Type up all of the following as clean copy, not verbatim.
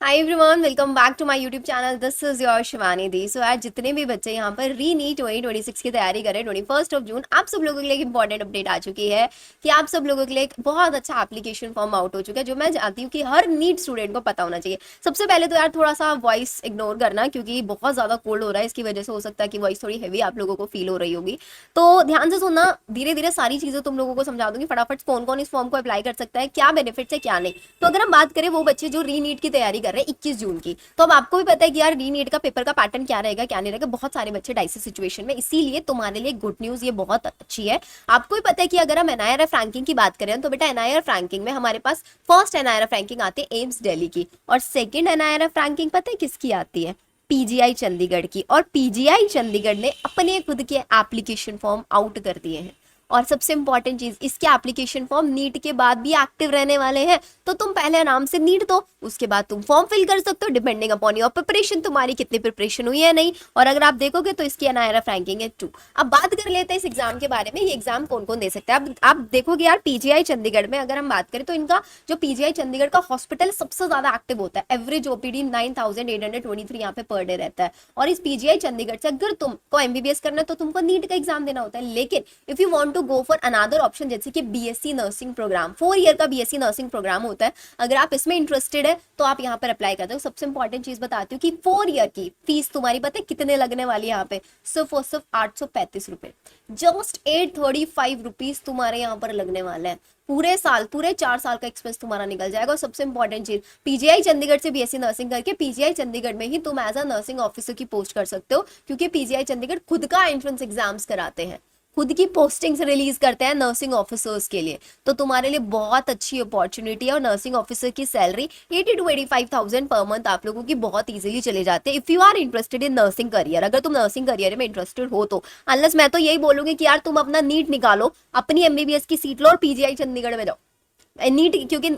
Hi everyone, welcome back to my YouTube channel. This is your Shivani di. So आज जितने भी बच्चे यहाँ पर री नीट 2026 की तैयारी करें 21 जून, आप सब लोगों के लिए एक इंपॉर्टेंट अपडेट आ चुकी है कि आप सब लोगों के लिए एक बहुत अच्छा एप्लीकेशन फॉर्म आउट हो चुका है, जो मैं चाहती हूँ कि हर नीट स्टूडेंट को पता होना चाहिए। सबसे पहले तो यार थोड़ा सा वॉइस इग्नोर करना, क्योंकि बहुत ज्यादा कोल्ड हो रहा है, इसकी वजह से हो सकता है कि वॉइस थोड़ी हैवी आप लोगों को फील हो रही होगी। तो ध्यान से सुनना, धीरे धीरे सारी चीजें तुम लोगों को समझा दूंगी। फटाफट कौन कौन इस फॉर्म को अप्लाई कर सकता है, क्या बेनिफिट्स है क्या नहीं। तो अगर हम बात करें वो बच्चे जो री नीट की तैयारी कर रहे हैं 21 जून की, तो अब आपको भी पता है कि यार री नीट का पेपर का पैटर्न क्या रहेगा क्या नहीं रहेगा। बहुत सारे बच्चे डाइसिस सिचुएशन में, इसीलिए तुम्हारे लिए गुड न्यूज ये बहुत अच्छी है। आपको भी पता है कि अगर हम एनआईआरएफ रैंकिंग की बात करें तो बेटा एनआईआरएफ रैंकिंग में हमारे पास फर्स्ट एनआईआरएफ रैंकिंग आती है एम्स दिल्ली की, और सेकंड एनआईआरएफ रैंकिंग पता है किसकी आती है? पीजीआई चंडीगढ़ की। और पीजीआई चंडीगढ़ ने अपने खुद के एप्लीकेशन फॉर्म आउट कर दिए हैं। और सबसे इंपॉर्टेंट चीज, इसके एप्लीकेशन फॉर्म नीट के बाद भी एक्टिव रहने वाले हैं। तो तुम पहले आराम से नीट दो, उसके बाद तुम फॉर्म फिल कर सकते हो, डिपेंडिंग अपॉन योर प्रिपरेशन, तुम्हारी कितनी प्रिपरेशन हुई है नहीं। और अगर आप देखोगे तो इसकी एनआईआरएफ रैंकिंग है 2। अब बात कर लेते हैं इस एग्जाम के बारे में। ये एग्जाम कौन कौन दे सकता है। अब आप देखोगे यार पीजीआई चंडीगढ़ में अगर हम बात करें तो इनका जो पीजीआई चंडीगढ़ का हॉस्पिटल सबसे ज्यादा एक्टिव होता है। एवरेज ओपीडी 9823 यहाँ पे पर डे रहता है। और इस पीजीआई चंडीगढ़ से अगर तुमको एमबीबीएस करना है तो तुमको नीट का एग्जाम देना होता है। लेकिन if you want to go for another option, जैसे कि बीएससी नर्सिंग प्रोग्राम, 4 ईयर का बीएससी नर्सिंग प्रोग्राम होता है, अगर आप इसमें इंटरेस्टेड है तो आप यहाँ पर अप्लाई करते हो। सबसे इंपॉर्टेंट चीज बताती हूँ कि 4 ईयर की फीस तुम्हारी पता है कितने लगने वाली है यहाँ पे? सिर्फ और सिर्फ 835 रुपए, जस्ट 835 रुपीज तुम्हारे यहाँ पर लगने वाले हैं। पूरे साल, पूरे 4 साल का एक्सपेंस तुम्हारा निकल जाएगा। और सबसे इंपॉर्टेंट चीज, पीजीआई चंडीगढ़ से बीएससी नर्सिंग करके पीजीआई चंडीगढ़ में ही तुम एज अ नर्सिंग ऑफिसर की पोस्ट कर सकते हो, क्योंकि पीजीआई चंडीगढ़ खुद का एंट्रेंस एग्जाम्स कराते हैं, खुद की पोस्टिंग्स रिलीज करते हैं नर्सिंग ऑफिसर्स के लिए। तो तुम्हारे लिए बहुत अच्छी अपॉर्चुनिटी है। और नर्सिंग ऑफिसर की सैलरी 80 to 85,000 पर मंथ आप लोगों की बहुत इजीली चले जाते हैं, if you are interested in nursing career. अगर तुम नर्सिंग करियर में इंटरेस्टेड हो तो अनलेस मैं तो यही बोलूंगी कि यार तुम अपना नीट निकालो, अपनी एमबीबीएस की सीट लो और पीजीआई चंडीगढ़ में जाओ। नीट, क्योंकि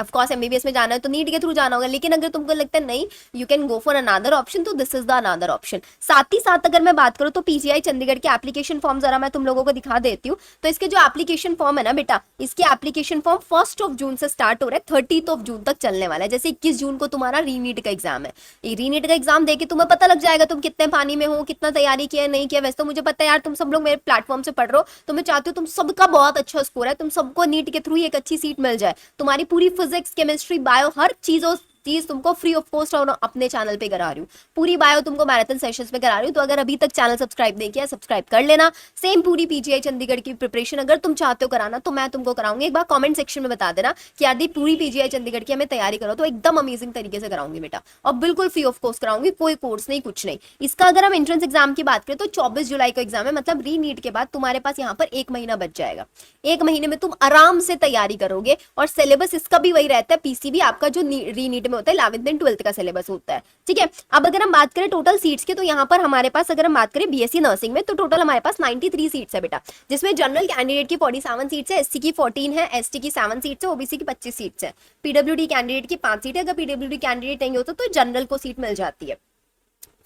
ऑफ कोर्स एमबीबीएस में जाना है तो नीट के थ्रू जाना होगा। लेकिन अगर तुमको लगता है नहीं, you can go for another option, तो this is the another option. साथ ही साथ अगर मैं बात करूं तो पीजीआई चंडीगढ़ के एप्लीकेशन फॉर्म जरा मैं तुम लोगों को दिखा देती हूँ। तो इसके जो एप्लीकेशन फॉर्म है ना बेटा, इसके एप्लीकेशन फॉर्म 1 जून से स्टार्ट हो रहा है, 30 जून तक चलने वाला है। जैसे 21 जून को तुम्हारा रीनीट का एग्जाम है, ये रीनीट का एग्जाम देके तुम्हें पता लग जाएगा तुम कितने पानी में हो, कितना तैयारी किया नहीं किया। वैसे तो मुझे पता है यार तुम सब लोग मेरे प्लेटफॉर्म से पढ़ रहे हो, तो मैं चाहती हूँ तुम सबका बहुत अच्छा स्कोर है, तुम सबको नीट के थ्रू एक अच्छी सीट मिल जाए। तुम्हारी पूरी फिजिक्स केमिस्ट्री बायो हर चीज तुमको फ्री ऑफ कॉस्ट और अपने चैनल पे करा रही हूँ। पूरी बायो तुमको मैराथन सेशंस में करा रही हूँ। तो अगर अभी तक चैनल सब्सक्राइब नहीं किया, सब्सक्राइब कर लेना। सेम पूरी पीजीआई चंडीगढ़ की प्रिपरेशन अगर तुम चाहते हो कराना तो मैं तुमको कराऊंगी। एक बार कमेंट सेक्शन में बता देना कि यार दी पूरी पीजीआई चंडीगढ़ की हमें तैयारी करो, तो एकदम अमेजिंग तरीके से कराऊंगी बेटा, और बिल्कुल फ्री ऑफ कॉस्ट कराऊंगी, कोई कोर्स नहीं, कुछ नहीं। इसका अगर हम एंट्रेंस एग्जाम की बात करें तो 24 जुलाई को एग्जाम है, मतलब री नीट के बाद तुम्हारे पास यहाँ पर 1 महीना बच जाएगा। 1 महीने में तुम आराम से तैयारी करोगे। और सिलेबस इसका भी वही रहता है, पीसीबी आपका जो री नीट में होता है 11th एंड 12th का सिलेबस होता है। ठीक है, अब अगर हम बात करें टोटल सीट्स की, तो यहाँ पर हमारे पास अगर हम बात करें बीएससी नर्सिंग में तो टोटल हमारे पास 93 सीट्स है बेटा, जिसमें जनरल कैंडिडेट की 47 सीट्स है, एससी की 14 है, एसटी की 7 सीट्स है, ओबीसी की 25 सीट्स है, पीडब्ल्यूडी कैंडिडेट की 5 सीट है। अगर पीडब्ल्यूडी कैंडिडेट नहीं होता तो जनरल को सीट मिल जाती है।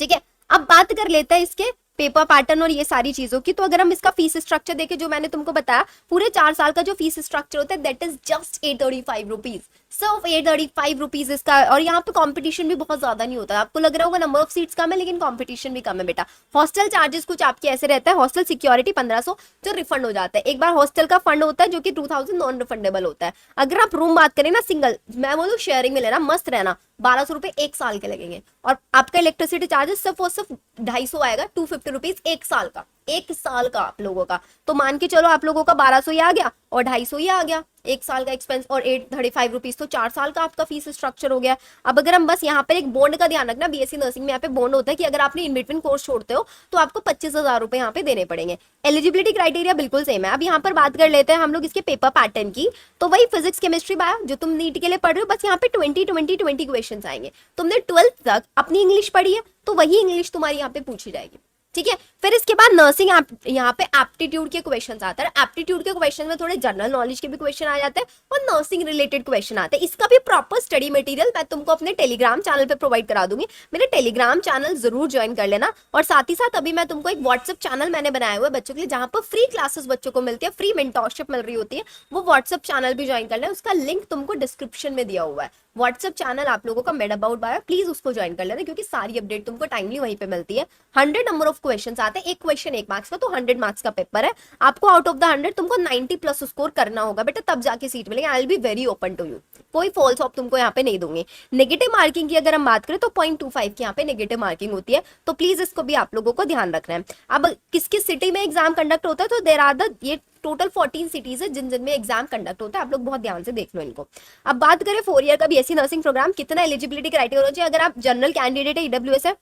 ठीक है, अब बात कर लेते हैं इसके पेपर पैटर्न और ये सारी चीजों की। तो अगर हम इसका फीस स्ट्रक्चर देखें, जो मैंने तुमको बताया, पूरे 4 साल का जो फीस स्ट्रक्चर होता है दैट इज जस्ट 835 रुपीज, सिर्फ 835 रुपीज इसका। और यहाँ पे कंपटीशन भी बहुत ज्यादा नहीं होता। आपको लग रहा होगा नंबर ऑफ सीट्स कम है, लेकिन कंपटीशन भी कम है बेटा। हॉस्टल चार्जेस कुछ आपके ऐसे रहता है, हॉस्टल सिक्योरिटी 1500 जो रिफंड हो जाता है। एक बार हॉस्टल का फंड होता है जो कि 2000 नॉन रिफंडेबल होता है। अगर आप रूम बात करें ना सिंगल, मैं बोलूँ शेयरिंग में लेना, मस्त रहना, 1200 रुपए 1 साल के लगेंगे। और आपका इलेक्ट्रिसिटी चार्जेस सिर्फ और सिर्फ 250 आएगा, 250 रुपीज 1 साल का, 1 साल का आप लोगों का। तो मान के चलो आप लोगों का 1200 ही आ गया और 250 ही आ गया 1 साल का एक्सपेंस, और 835 रुपीज तो 4 साल का आपका फीस स्ट्रक्चर हो गया। अब अगर हम बस यहाँ पर एक बॉन्ड का ध्यान रखना, बीएससी नर्सिंग में यहाँ पे बॉन्ड होता है कि अगर आपने इन बिटवीन कोर्स छोड़ते हो तो आपको 25,000 रुपए यहाँ पे देने पड़ेंगे। एलिजिबिलिटी क्राइटेरिया बिल्कुल सेम है। अब यहाँ पर बात कर लेते हैं हम लोग इसके पेपर पैटर्न की। तो वही फिजिक्स केमिस्ट्री बायो जो तुम नीट के लिए पढ़ रहे हो, बस यहाँ पे 20 क्वेश्चन आएंगे। तुमने 12th तक अपनी इंग्लिश पढ़ी है तो वही इंग्लिश तुम्हारी यहाँ पे पूछी जाएगी। ठीक है। फिर इसके बाद नर्सिंग यहाँ पे एप्टीट्यूड के क्वेश्चन आते हैं। एप्टीट्यूड के क्वेश्चन में थोड़े जनरल नॉलेज के भी क्वेश्चन आ जाते हैं और नर्सिंग रिलेटेड क्वेश्चन आते हैं। इसका भी प्रॉपर स्टडी मटेरियल मैं तुमको अपने टेलीग्राम चैनल पे प्रोवाइड करा दूंगी। मेरे टेलीग्राम चैनल जरूर ज्वाइन कर लेना। और साथ ही साथ अभी मैं तुमको एक व्हाट्सएप चैनल मैंने बनाया हुआ है बच्चों के लिए, जहां पर फ्री क्लासेस बच्चों को मिलती है, फ्री मेंटोरशिप मिल रही होती है। वो व्हाट्सएप चैनल भी ज्वाइन कर लेना, उसका लिंक तुमको डिस्क्रिप्शन में दिया हुआ है। व्हाट्सएप चैनल आप लोगों का मेड अबाउट बाय, प्लीज उसको ज्वाइन कर लेना, क्योंकि सारी अपडेट तुमको टाइमली वहीं पे मिलती है। 100 नंबर ऑफ क्वेश्चंस आते हैं, एक क्वेश्चन 1 मार्क्स का, तो 100 मार्क्स का पेपर है। आपको आउट ऑफ द 100 तुमको 90 प्लस स्कोर करना होगा बेटा, तब जाके सीट मिलेगी। I will be very open to you, कोई फॉल्स ऑफ तुमको यहाँ पे नहीं दूंगी। नेगेटिव मार्किंग की अगर हम बात करें तो 0.25 की यहाँ पे नेगेटिव मार्किंग होती है, तो प्लीज इसको भी आप लोगों को ध्यान रखना है। अब किस किस सिटी में एग्जाम कंडक्ट होता है, तो देर आर द ये टोटल 14 सिटीज है जिन जिन में एग्जाम कंडक्ट होता है। आप लोग बहुत ध्यान से देख लो इनको। अब बात करें 4 ईयर का बीएससी नर्सिंग प्रोग्राम, कितना एलिजिबिलिटी क्राइटेरिया होना चाहिए। अगर आप जनरल कैंडिडेट है, ईडब्ल्यूएस है,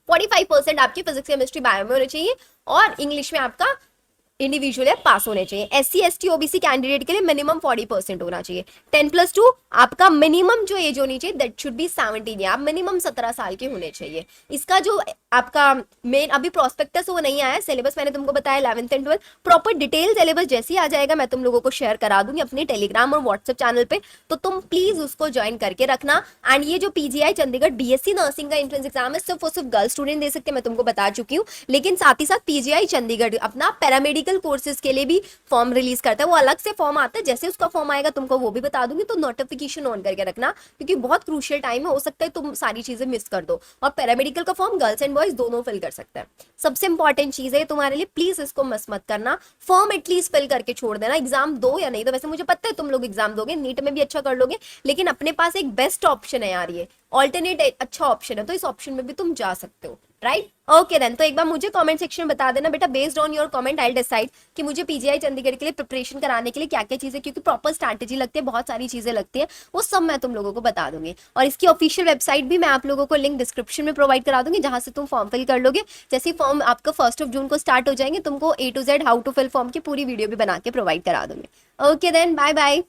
45% आपकी फिजिक्स केमिस्ट्री बायो में होनी चाहिए और इंग्लिश में आपका इंडिविजुअल है पास होने चाहिए। एससी एसटी ओबीसी कैंडिडेट के लिए मिनिमम 40% होना चाहिए। 10+2 आपका मिनिमम जो एज होनी चाहिए दैट शुड बी 17, आप मिनिमम 17 साल के होने चाहिए। इसका जो आपका मेन अभी प्रोस्पेक्टस वो नहीं आया, सिलेबस मैंने तुमको बताया 11th and 12th, proper detail syllabus जैसे ही आ जाएगा मैं तुम लोगों को शेयर करा दूंगी अपने टेलीग्राम और व्हाट्सएप चैनल पे, तो तुम प्लीज उसको ज्वाइन करके रखना। एंड ये जो पीजीआई चंडीगढ़ बीएससी नर्सिंग का एंट्रेंस एग्जाम है, सिर्फ और सिर्फ गर्ल स्टूडेंट दे सकते हैं, मैं तुमको बता चुकी हूँ। लेकिन साथ ही साथ पीजीआई चंडीगढ़ अपना पैरामेडिकल कोर्सेज के लिए भी फॉर्म रिलीज करता है, वो अलग से फॉर्म आता है, जैसे उसका फॉर्म आएगा तुमको वो भी बता दूंगी, तो नोटिफिकेशन ऑन करके रखना, क्योंकि बहुत क्रूशियल टाइम है, हो सकता है तुम सारी चीजें मिस कर दो। और पैरामेडिकल का फॉर्म गर्ल्स एंड बॉयज दोनों फिल कर सकते हैं। सबसे इंपॉर्टेंट चीज है तुम्हारे लिए, प्लीज इसको मिस मत करना, फॉर्म एटलीस्ट फिल करके छोड़ देना। एग्जाम दो या नहीं, तो वैसे मुझे पता है तुम लोग एग्जाम दोगे, नीट में भी अच्छा कर लोगे, लेकिन अपने पास एक बेस्ट ऑप्शन है यार, ये ऑल्टरनेट अच्छा ऑप्शन है, तो इस ऑप्शन में भी तुम जा सकते हो, राइट। ओके देन, तो एक बार मुझे कमेंट सेक्शन में बता देना बेटा, based on your comment I decide कि मुझे पीजीआई चंडीगढ़ के लिए प्रिपरेशन कराने के लिए क्या क्या चीजें, क्योंकि प्रॉपर स्ट्रैटेजी लगती है, बहुत सारी चीजें लगती है, वो सब मैं तुम लोगों को बता दूंगी। और इसकी ऑफिशियल वेबसाइट भी मैं आप लोगों को लिंक डिस्क्रिप्शन में प्रोवाइड करा दूंगी, जहां से तुम फॉर्म फिल कर लोगे। जैसे फॉर्म आपका 1 जून को स्टार्ट हो जाएंगे, तुमको A to Z how to fill form की पूरी वीडियो भी बना के प्रोवाइड करा दूंगी। Okay then, bye bye.